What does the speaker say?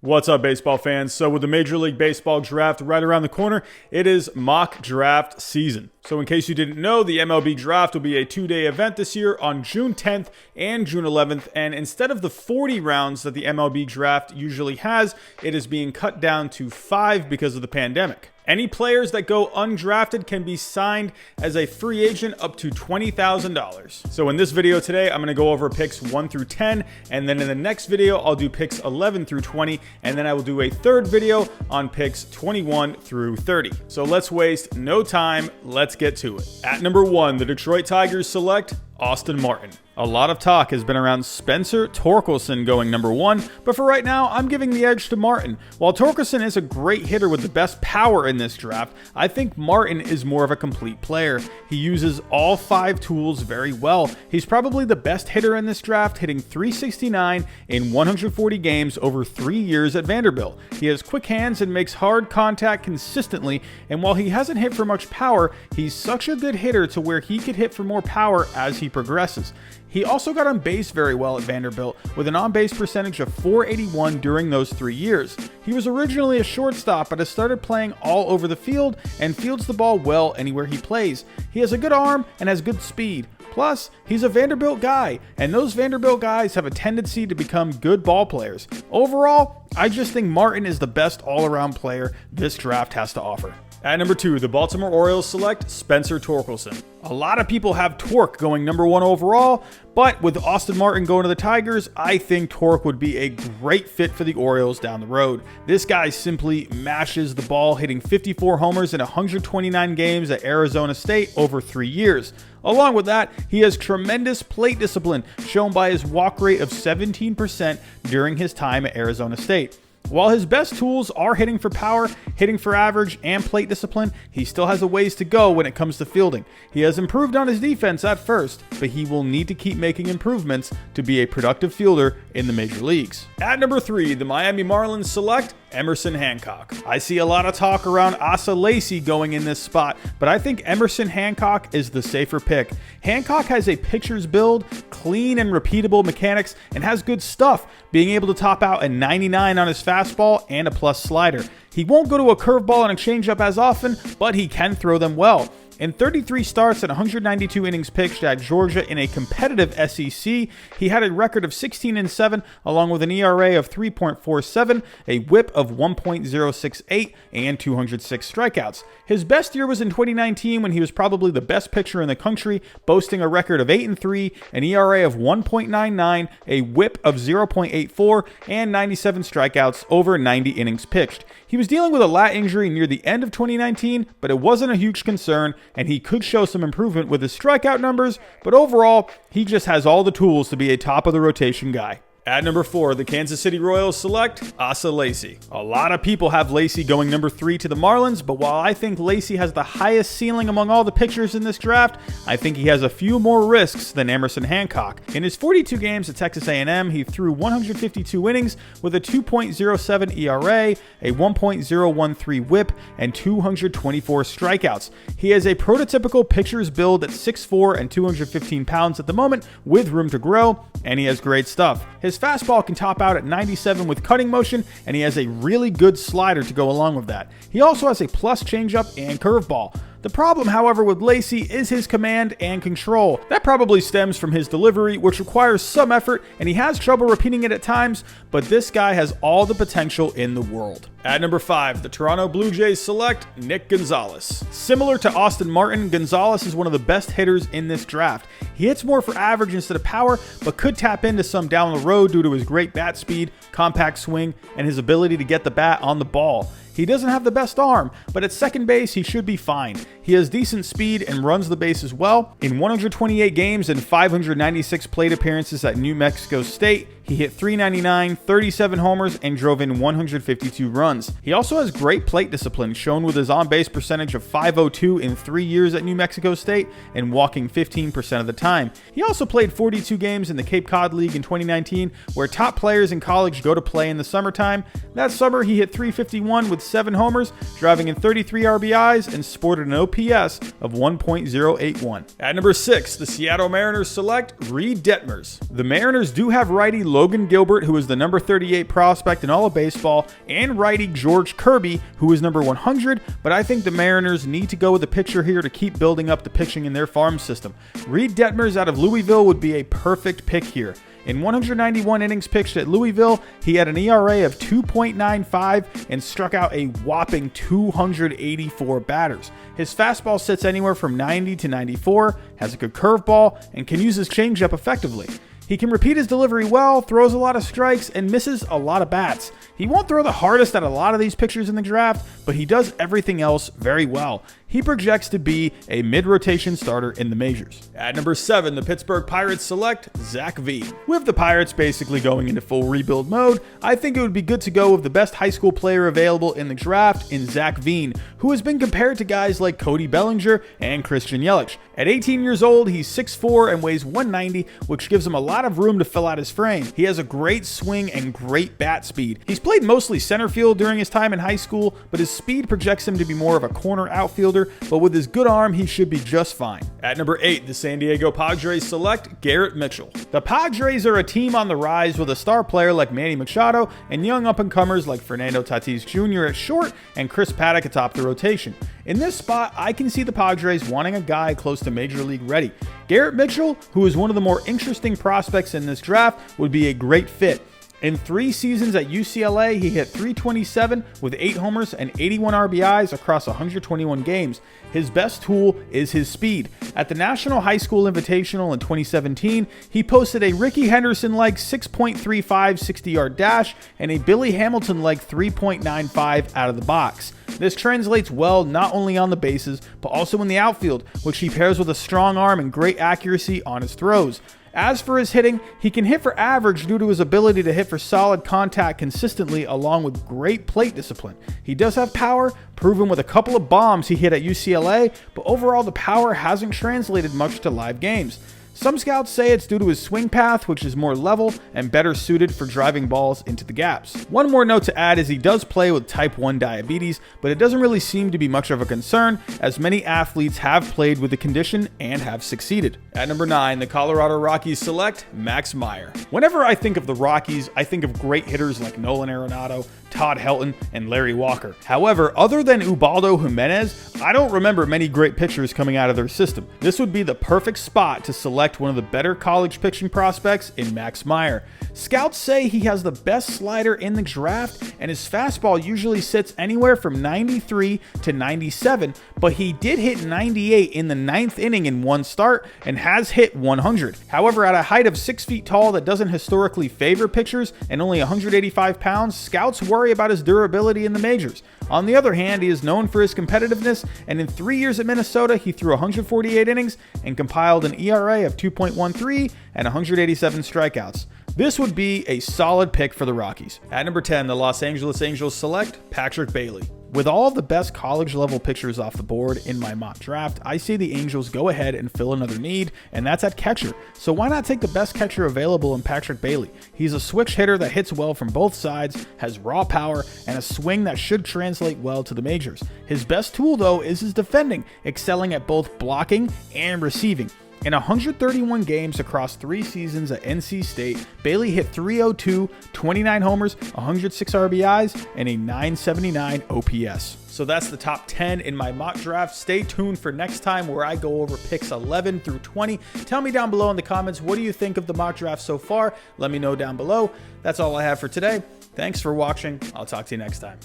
What's up, baseball fans? So with the Major League Baseball draft right around the corner, it is mock draft season. So in case you didn't know, the MLB Draft will be a two-day event this year on June 10th and June 11th. And instead of the 40 rounds that the MLB Draft usually has, it is being cut down to 5 because of the pandemic. Any players that go undrafted can be signed as a free agent up to $20,000. So in this video today, I'm going to go over picks 1 through 10, and then in the next video, I'll do picks 11 through 20, and then I will do a third video on picks 21 through 30. So let's waste no time. Let's get to it. At number 1, the Detroit Tigers select Austin Martin. A lot of talk has been around Spencer Torkelson going number 1, but for right now, I'm giving the edge to Martin. While Torkelson is a great hitter with the best power in this draft, I think Martin is more of a complete player. He uses all 5 tools very well. He's probably the best hitter in this draft, hitting .369 in 140 games over 3 years at Vanderbilt. He has quick hands and makes hard contact consistently, and while he hasn't hit for much power, he's such a good hitter to where he could hit for more power as he progresses. He also got on base very well at Vanderbilt, with an on-base percentage of .481 during those 3 years. He was originally a shortstop, but has started playing all over the field and fields the ball well anywhere he plays. He has a good arm and has good speed. Plus, he's a Vanderbilt guy, and those Vanderbilt guys have a tendency to become good ball players. Overall, I just think Martin is the best all-around player this draft has to offer. At number 2, the Baltimore Orioles select Spencer Torkelson. A lot of people have Torque going number 1 overall, but with Austin Martin going to the Tigers, I think Torque would be a great fit for the Orioles down the road. This guy simply mashes the ball, hitting 54 homers in 129 games at Arizona State over 3 years. Along with that, he has tremendous plate discipline, shown by his walk rate of 17% during his time at Arizona State. While his best tools are hitting for power, hitting for average, and plate discipline, he still has a ways to go when it comes to fielding. He has improved on his defense at first, but he will need to keep making improvements to be a productive fielder in the major leagues. At number 3, the Miami Marlins select Emerson Hancock. I see a lot of talk around Asa Lacy going in this spot, but I think Emerson Hancock is the safer pick. Hancock has a pitcher's build, clean and repeatable mechanics, and has good stuff, being able to top out a 99 on his fastball and a plus slider. He won't go to a curveball and a changeup as often, but he can throw them well. In 33 starts and 192 innings pitched at Georgia in a competitive SEC, he had a record of 16-7 along with an ERA of 3.47, a whip of 1.068, and 206 strikeouts. His best year was in 2019 when he was probably the best pitcher in the country, boasting a record of 8-3, an ERA of 1.99, a whip of 0.84, and 97 strikeouts over 90 innings pitched. He was dealing with a lat injury near the end of 2019, but it wasn't a huge concern, and he could show some improvement with his strikeout numbers, but overall, he just has all the tools to be a top-of-the-rotation guy. At number 4, the Kansas City Royals select Asa Lacy. A lot of people have Lacy going number 3 to the Marlins, but while I think Lacy has the highest ceiling among all the pitchers in this draft, I think he has a few more risks than Emerson Hancock. In his 42 games at Texas A&M, he threw 152 innings with a 2.07 ERA, a 1.013 whip, and 224 strikeouts. He has a prototypical pitcher's build at 6'4" and 215 pounds at the moment, with room to grow, and he has great stuff. His fastball can top out at 97 with cutting motion, and he has a really good slider to go along with that. He also has a plus changeup and curveball. The problem, however, with Lacy is his command and control. That probably stems from his delivery, which requires some effort, and he has trouble repeating it at times, but this guy has all the potential in the world. At number 5, the Toronto Blue Jays select Nick Gonzalez. Similar to Austin Martin, Gonzalez is one of the best hitters in this draft. He hits more for average instead of power, but could tap into some down the road due to his great bat speed, compact swing, and his ability to get the bat on the ball. He doesn't have the best arm, but at second base, he should be fine. He has decent speed and runs the bases well. In 128 games and 596 plate appearances at New Mexico State, he hit .399, 37 homers, and drove in 152 runs. He also has great plate discipline, shown with his on-base percentage of .502 in 3 years at New Mexico State and walking 15% of the time. He also played 42 games in the Cape Cod League in 2019, where top players in college go to play in the summertime. That summer, he hit .351 with 7 homers, driving in 33 RBIs, and sported an OPS OPS of 1.081. At number 6, the Seattle Mariners select Reed Detmers. The Mariners do have righty Logan Gilbert, who is the number 38 prospect in all of baseball, and righty George Kirby, who is number 100, but I think the Mariners need to go with a pitcher here to keep building up the pitching in their farm system. Reed Detmers out of Louisville would be a perfect pick here. In 191 innings pitched at Louisville, he had an ERA of 2.95 and struck out a whopping 284 batters. His fastball sits anywhere from 90 to 94, has a good curveball, and can use his changeup effectively. He can repeat his delivery well, throws a lot of strikes, and misses a lot of bats. He won't throw the hardest at a lot of these pitchers in the draft, but he does everything else very well. He projects to be a mid-rotation starter in the majors. At number 7, the Pittsburgh Pirates select Zach Veen. With the Pirates basically going into full rebuild mode, I think it would be good to go with the best high school player available in the draft in Zach Veen, who has been compared to guys like Cody Bellinger and Christian Yelich. At 18 years old, he's 6'4" and weighs 190, which gives him a lot of room to fill out his frame. He has a great swing and great bat speed. He's played mostly center field during his time in high school, but his speed projects him to be more of a corner outfielder, but with his good arm, he should be just fine. At number 8, the San Diego Padres select Garrett Mitchell. The Padres are a team on the rise with a star player like Manny Machado and young up-and-comers like Fernando Tatis Jr. at short and Chris Paddock atop the rotation. In this spot, I can see the Padres wanting a guy close to Major League ready. Garrett Mitchell, who is one of the more interesting prospects in this draft, would be a great fit. In 3 seasons at UCLA, he hit .327 with 8 homers and 81 RBIs across 121 games. His best tool is his speed. At the National High School Invitational in 2017, he posted a Ricky Henderson-like 6.35 60-yard dash and a Billy Hamilton-like 3.95 out of the box. This translates well not only on the bases, but also in the outfield, which he pairs with a strong arm and great accuracy on his throws. As for his hitting, he can hit for average due to his ability to hit for solid contact consistently along with great plate discipline. He does have power, proven with a couple of bombs he hit at UCLA, but overall the power hasn't translated much to live games. Some scouts say it's due to his swing path, which is more level and better suited for driving balls into the gaps. One more note to add is he does play with type 1 diabetes, but it doesn't really seem to be much of a concern, as many athletes have played with the condition and have succeeded. At number 9, the Colorado Rockies select Max Meyer. Whenever I think of the Rockies, I think of great hitters like Nolan Arenado, Todd Helton, and Larry Walker. However, other than Ubaldo Jimenez, I don't remember many great pitchers coming out of their system. This would be the perfect spot to select one of the better college pitching prospects in Max Meyer. Scouts say he has the best slider in the draft, and his fastball usually sits anywhere from 93 to 97, but he did hit 98 in the 9th inning in one start and has hit 100. However, at a height of 6 feet tall that doesn't historically favor pitchers and only 185 pounds, scouts worry about his durability in the majors. On the other hand, he is known for his competitiveness, and in 3 years at Minnesota, he threw 148 innings and compiled an ERA of 2.13 and 187 strikeouts. This would be a solid pick for the Rockies. At number 10, the Los Angeles Angels select Patrick Bailey. With all of the best college-level pitchers off the board in my mock draft, I see the Angels go ahead and fill another need, and that's at catcher. So why not take the best catcher available in Patrick Bailey? He's a switch hitter that hits well from both sides, has raw power, and a swing that should translate well to the majors. His best tool, though, is his defending, excelling at both blocking and receiving. In 131 games across 3 seasons at NC State, Bailey hit .302, 29 homers, 106 RBIs, and a .979 OPS. So that's the top 10 in my mock draft. Stay tuned for next time where I go over picks 11 through 20. Tell me down below in the comments, what do you think of the mock draft so far? Let me know down below. That's all I have for today. Thanks for watching. I'll talk to you next time.